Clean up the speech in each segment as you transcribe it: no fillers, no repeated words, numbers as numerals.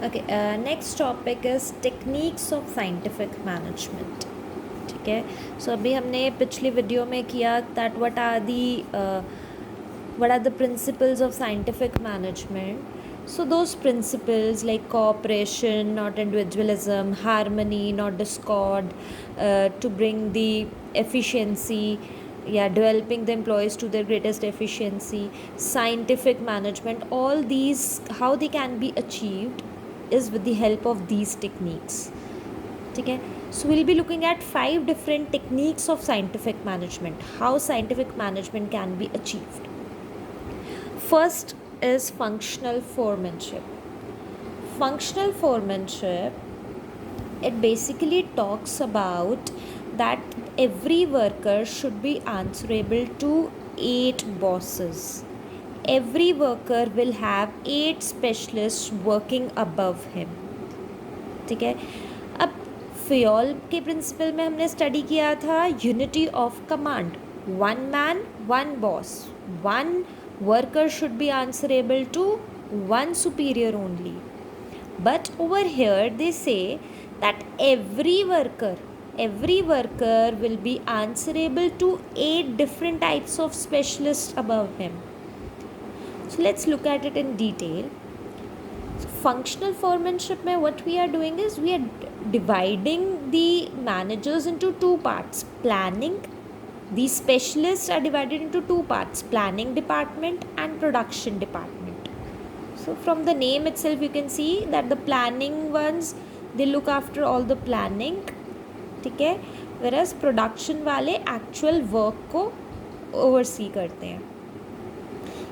Okay, next topic is techniques of scientific management. ठीक है, सो अभी हमने पिछली वीडियो में किया that what are the principles of scientific management. So those principles like cooperation, not individualism, harmony, not discord, to bring the efficiency, yeah, developing the employees to their greatest efficiency, scientific management, all these, how they can be achieved is with the help of these techniques. ठीक है, so we'll be looking at 5 different techniques of scientific management, how scientific management can be achieved. First is functional foremanship. Functional foremanship, it basically talks about that every worker should be answerable to 8 bosses. Every worker will have 8 specialists working above him. ठीक है, अब फियोल के principal में हमने study किया था unity of command, one man one boss, one worker should be answerable to one superior only. But over here they say that every worker will be answerable to 8 different types of specialists above him. So let's look at it in detail. So functional foremanship mein what we are doing is we are dividing the managers into 2 parts. Planning, these specialists are divided into 2 parts, planning department and production department. So from the name itself you can see that the planning ones, they look after all the planning, ठीक है, whereas production वाले actual work को oversee करते हैं.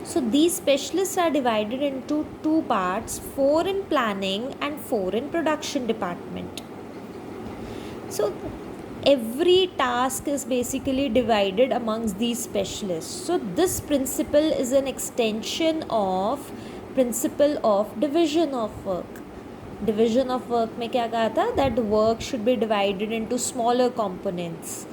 So these specialists are divided into 2 parts, 4 in planning and 4 in production department. So every task is basically divided amongst these specialists. So this principle is an extension of principle of division of work. Division of work में क्या कहा था, that the work should be divided into smaller components,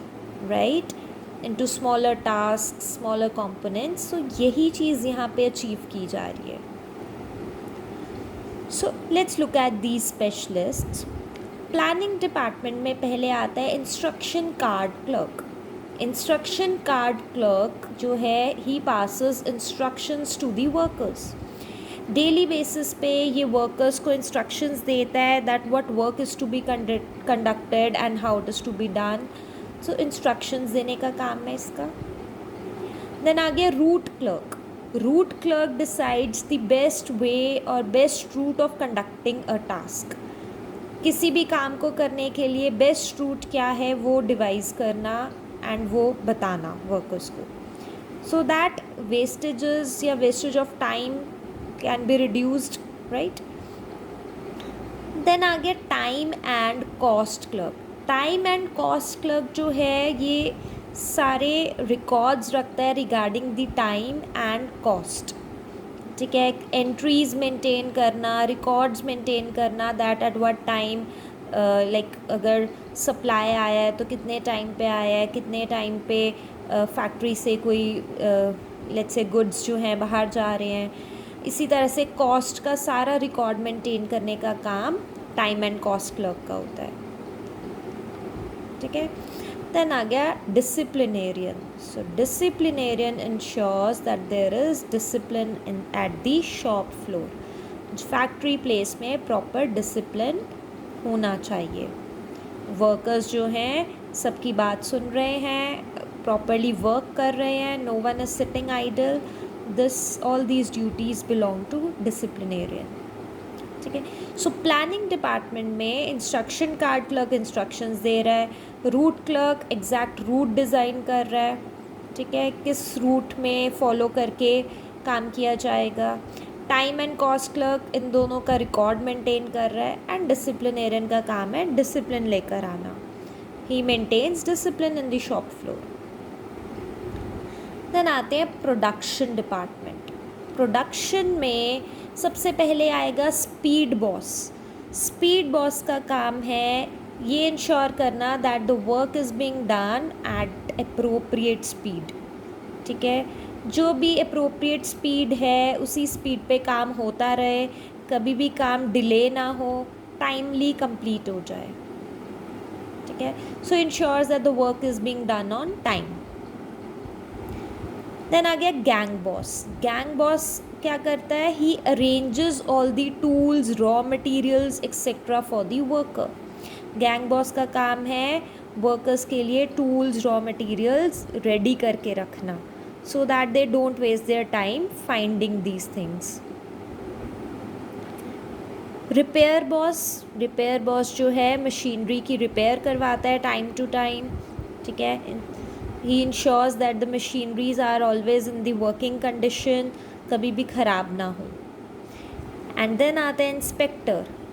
right, into smaller tasks, smaller components. So यही चीज़ यहाँ पे achieve की जा रही है. So let's look at these specialists. Planning department में पहले आता है instruction card clerk. Instruction card clerk जो है he passes instructions to the workers. Daily basis पे ये वर्कर्स को इंस्ट्रक्शंस देता है that what work is to be conducted and how it is to be done. So instructions देने का काम है इसका. देन आ गया route clerk. Route clerk decides the best way और best route of conducting a task. किसी भी काम को करने के लिए बेस्ट रूट क्या है वो डिवाइस करना एंड वो बताना वर्कर्स को, सो दैट वेस्टेजेस या wastage of time can be reduced, right. Then आ गया time and cost clerk. Time and cost clerk जो है ये सारे रिकॉर्ड्स रखता है regarding the time and cost. ठीक है, एंट्रीज मेंटेन करना, रिकॉर्ड्स मेंटेन करना that at what time, like अगर सप्लाई आया है तो कितने टाइम पे आया है, कितने टाइम पे फैक्ट्री से कोई लेट्स से गुड्स जो हैं बाहर जा रहे हैं. इसी तरह से कॉस्ट का सारा रिकॉर्ड मेंटेन करने का काम टाइम एंड कॉस्ट क्लर्क का होता है. ठीक है, then आ गया disciplinarian. So disciplinarian ensures that there is discipline at the shop floor. Factory place में प्रॉपर डिसिप्लिन होना चाहिए. वर्कर्स जो हैं सबकी बात सुन रहे हैं, प्रॉपरली वर्क कर रहे हैं, no one is sitting idle. This all these duties belong to disciplinarian. ठीक है, सो प्लानिंग डिपार्टमेंट में इंस्ट्रक्शन कार्ड क्लर्क इंस्ट्रक्शंस दे रहा है, route clerk exact route design कर रहा है. ठीक है, किस रूट में फॉलो करके काम किया जाएगा. टाइम एंड कॉस्ट क्लर्क इन दोनों का रिकॉर्ड मेंटेन कर रहा है एंड डिसिप्लिनेरियन का काम है डिसिप्लिन लेकर आना. He maintains discipline in the shop floor. Then आते हैं प्रोडक्शन डिपार्टमेंट. प्रोडक्शन में सबसे पहले आएगा स्पीड बॉस. स्पीड बॉस का काम है ये इंश्योर करना that the work is being done at appropriate speed. ठीक है, जो भी अप्रोप्रिएट स्पीड है उसी स्पीड पे काम होता रहे, कभी भी काम डिले ना हो, टाइमली कंप्लीट हो जाए, ठीक है. So ensures that the work is being done on time. Then आ गया गैंग बॉस. गैंग बॉस क्या करता है? He arranges all the tools, raw materials etcetera for the worker. Gang boss का काम है वर्कर्स के लिए टूल्स, रॉ मटेरियल्स रेडी करके रखना, so that they don't waste their time finding these things. Repair boss जो है मशीनरी की रिपेयर करवाता है टाइम टू टाइम, ठीक है. He ensures that the machineries are always in the working condition, कभी भी ख़राब ना हो. एंड देन आता है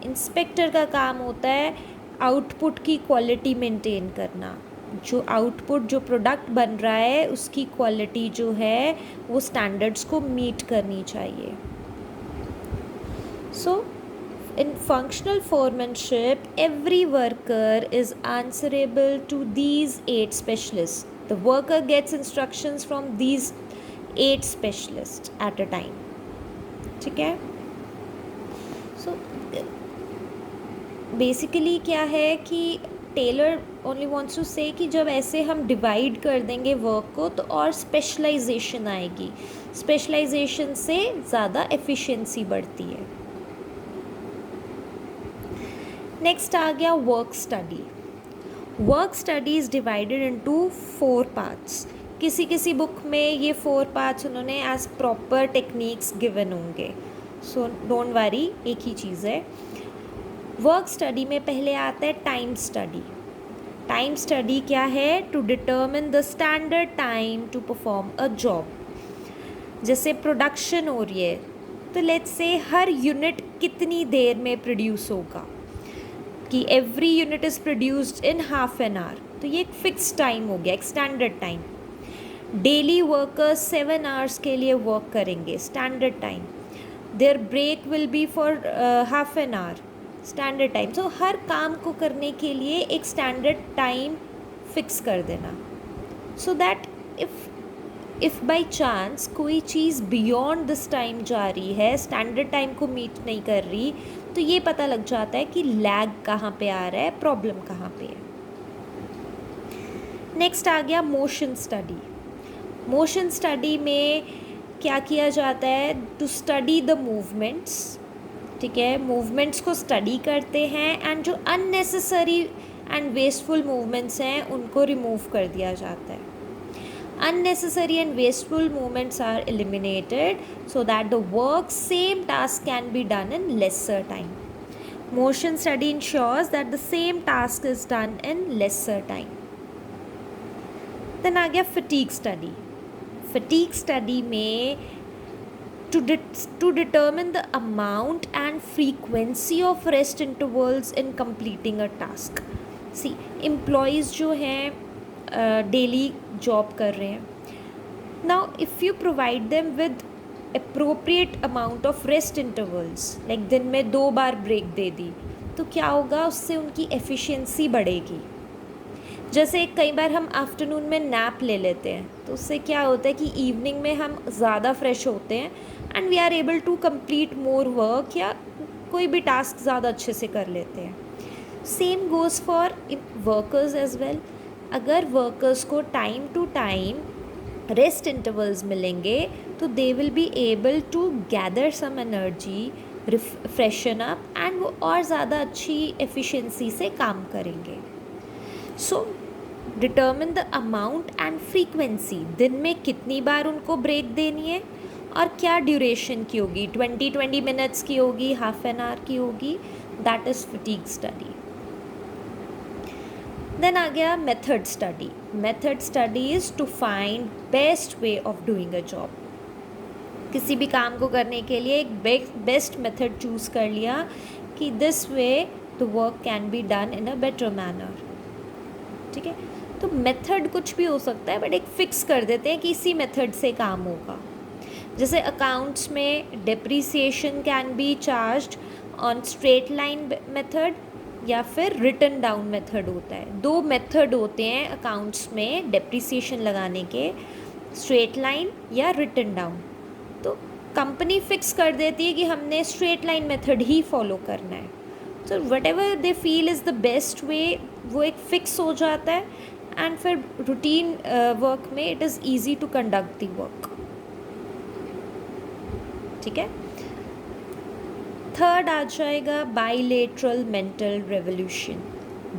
इंस्पेक्टर का काम होता है आउटपुट की क्वालिटी मेंटेन करना. जो आउटपुट, जो प्रोडक्ट बन रहा है उसकी क्वालिटी जो है वो स्टैंडर्ड्स को मीट करनी चाहिए. सो in functional foremanship, every worker is answerable to these 8 specialists. The worker gets instructions from these 8 specialists at a time. ठीक है. So basically क्या है कि टेलर ओनली वॉन्ट्स टू से कि जब ऐसे हम डिवाइड कर देंगे वर्क को तो और स्पेशलाइजेशन आएगी. स्पेशलाइजेशन से ज़्यादा एफिशिएंसी बढ़ती है. नेक्स्ट आ गया work study. Work study is divided into 4 parts. किसी बुक में ये 4 पार्ट्स उन्होंने एज प्रॉपर टेक्निक्स गिवन होंगे, सो डोंट वरी, एक ही चीज़ है. वर्क स्टडी में पहले आता है टाइम स्टडी. टाइम स्टडी क्या है? To determine the standard time to perform a job. जैसे प्रोडक्शन हो रही है तो लेट्स से हर यूनिट कितनी देर में प्रोड्यूस होगा, कि every unit is produced in half an hour, तो ये एक फिक्स टाइम हो गया, एक standard time. Daily workers 7 hours के लिए वर्क करेंगे, standard time. Their break will be for half an hour, standard time. So हर काम को करने के लिए एक स्टैंडर्ड टाइम फिक्स कर देना, so that if by chance कोई चीज़ बियॉन्ड दिस टाइम जा रही है, स्टैंडर्ड टाइम को मीट नहीं कर रही, तो ये पता लग जाता है कि लैग कहाँ पे आ रहा है, प्रॉब्लम कहाँ पे है. नेक्स्ट आ गया मोशन स्टडी. मोशन स्टडी में क्या किया जाता है? टू स्टडी द मूवमेंट्स, ठीक है. मूवमेंट्स को स्टडी करते हैं एंड जो अननेसेसरी एंड वेस्टफुल मूवमेंट्स हैं उनको रिमूव कर दिया जाता है. Unnecessary and wasteful movements are eliminated so that the same task can be done in lesser time. Motion study ensures that the same task is done in lesser time. Then आ गया fatigue study. Fatigue study में to determine the amount and frequency of rest intervals in completing a task. See, employees जो हैं daily job कर रहे हैं. Now if you provide them with appropriate amount of rest intervals, like दिन में 2 बार break दे दी, तो क्या होगा? उससे उनकी एफिशिएंसी बढ़ेगी. जैसे कई बार हम आफ्टरनून में नैप ले लेते हैं तो उससे क्या होता है कि इवनिंग में हम ज़्यादा फ्रेश होते हैं and we are able to complete more work, या कोई भी टास्क ज़्यादा अच्छे से कर लेते हैं. Same goes for workers as well. अगर वर्कर्स को time to time rest intervals मिलेंगे तो they will be able to gather some energy, freshen up, and वो और ज़्यादा अच्छी एफिशिएंसी से काम करेंगे. So determine the amount and frequency. दिन में कितनी बार उनको ब्रेक देनी है और क्या ड्यूरेशन की होगी, 20 मिनट्स की होगी, हाफ एन आवर की होगी. That is fatigue study. Then आ गया method study. Method study is to find best way of doing a job. किसी भी काम को करने के लिए एक बेस्ट मेथड चूज़ कर लिया कि this way the work can be done in a better manner, ठीक है. तो मेथड कुछ भी हो सकता है, बट एक फ़िक्स कर देते हैं कि इसी मेथड से काम होगा. जैसे अकाउंट्स में depreciation can be charged on straight line method या फिर रिटन डाउन मेथड होता है. 2 मेथड होते हैं अकाउंट्स में डेप्रीसिएशन लगाने के, स्ट्रेट लाइन या रिटन डाउन. तो कंपनी फिक्स कर देती है कि हमने स्ट्रेट लाइन मेथड ही फॉलो करना है, तो whatever they feel is the best way वो एक फिक्स हो जाता है, एंड फिर रूटीन वर्क में it is easy to conduct the work. ठीक है। थर्ड आ जाएगा bilateral mental revolution.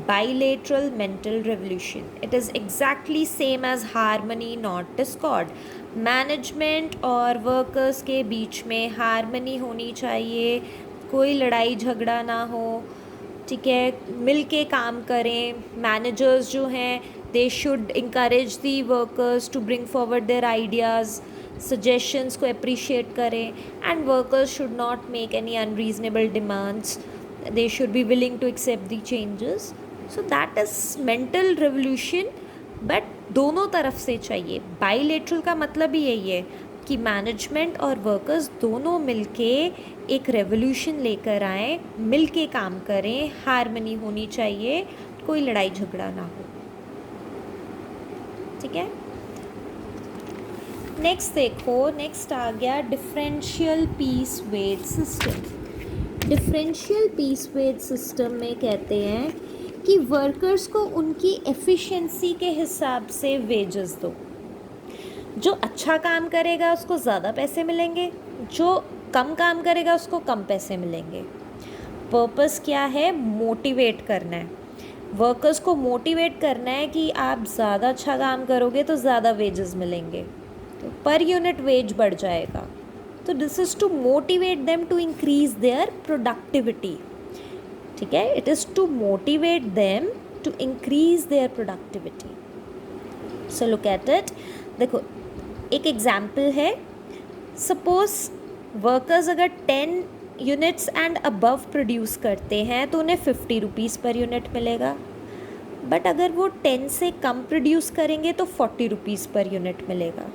Bilateral mental revolution, it is exactly same as harmony not Discord. Management और वर्कर्स के बीच में हारमनी होनी चाहिए, कोई लड़ाई झगड़ा ना हो। ठीक है, मिल के काम करें। मैनेजर्स जो हैं they should encourage the workers to bring forward their ideas, suggestions को अप्रिशिएट करें, and workers should not make any unreasonable demands, they should be willing to accept the changes. So that is mental revolution, but दोनों तरफ से चाहिए। Bilateral का भी यही है कि मैनेजमेंट और वर्कर्स दोनों मिलके एक रेवोल्यूशन लेकर आए, मिलके काम करें, हारमनी होनी चाहिए, कोई लड़ाई झगड़ा ना हो। ठीक है। नेक्स्ट देखो, नेक्स्ट आ गया differential piece wage system. Differential piece wage system में कहते हैं कि वर्कर्स को उनकी एफिशिएंसी के हिसाब से वेजेस दो। जो अच्छा काम करेगा उसको ज़्यादा पैसे मिलेंगे, जो कम काम करेगा उसको कम पैसे मिलेंगे। पर्पस क्या है? मोटिवेट करना है, वर्कर्स को मोटिवेट करना है कि आप ज़्यादा अच्छा काम करोगे तो ज़्यादा वेजेस मिलेंगे, तो पर यूनिट वेज बढ़ जाएगा। तो this is to motivate them to increase their productivity. ठीक है, it is to motivate them to increase their productivity. So look at it. देखो एक एग्जाम्पल है, सपोज वर्कर्स अगर 10 यूनिट्स एंड अबव प्रोड्यूस करते हैं तो उन्हें 50 रुपीज़ पर यूनिट मिलेगा, बट अगर वो 10 से कम प्रोड्यूस करेंगे तो 40 रुपीज़ पर यूनिट मिलेगा।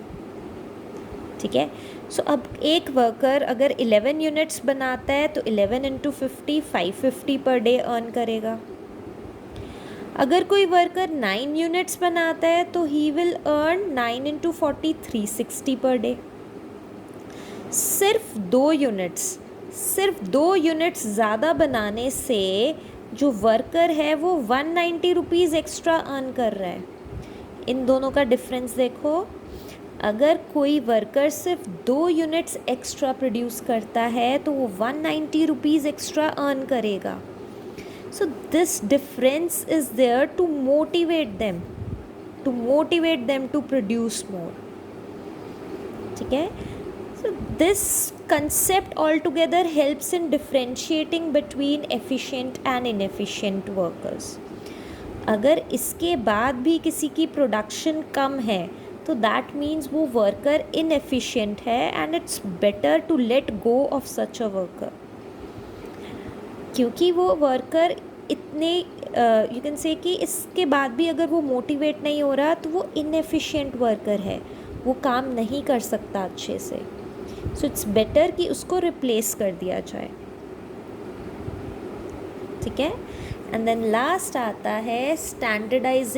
ठीक है। सो अब एक वर्कर अगर 11 यूनिट्स बनाता है तो 11 इंटू 50 550 पर डे अर्न करेगा। अगर कोई वर्कर 9 यूनिट्स बनाता है तो he will earn 9 into 40 360 per day. सिर्फ 2 यूनिट्स ज़्यादा बनाने से जो वर्कर है वो 190 रुपीज़ एक्स्ट्रा अर्न कर रहा है। इन दोनों का डिफरेंस देखो, अगर कोई वर्कर सिर्फ 2 यूनिट्स एक्स्ट्रा प्रोड्यूस करता है तो वो 190 रुपीज़ एक्स्ट्रा अर्न करेगा। So this difference is there to motivate them to produce more. ठीक है। So this concept altogether helps in differentiating between efficient and inefficient workers. अगर इसके बाद भी किसी की प्रोडक्शन कम है तो दैट मीन्स वो वर्कर इनएफिशिएंट है, and it's better to let go of such a worker, क्योंकि वो वर्कर इतने यू कैन से कि इसके बाद भी अगर वो मोटिवेट नहीं हो रहा तो वो इनएफिशिएंट वर्कर है, वो काम नहीं कर सकता अच्छे से। सो इट्स बेटर कि उसको रिप्लेस कर दिया जाए। ठीक है। एंड देन लास्ट आता है स्टैंडर्डाइज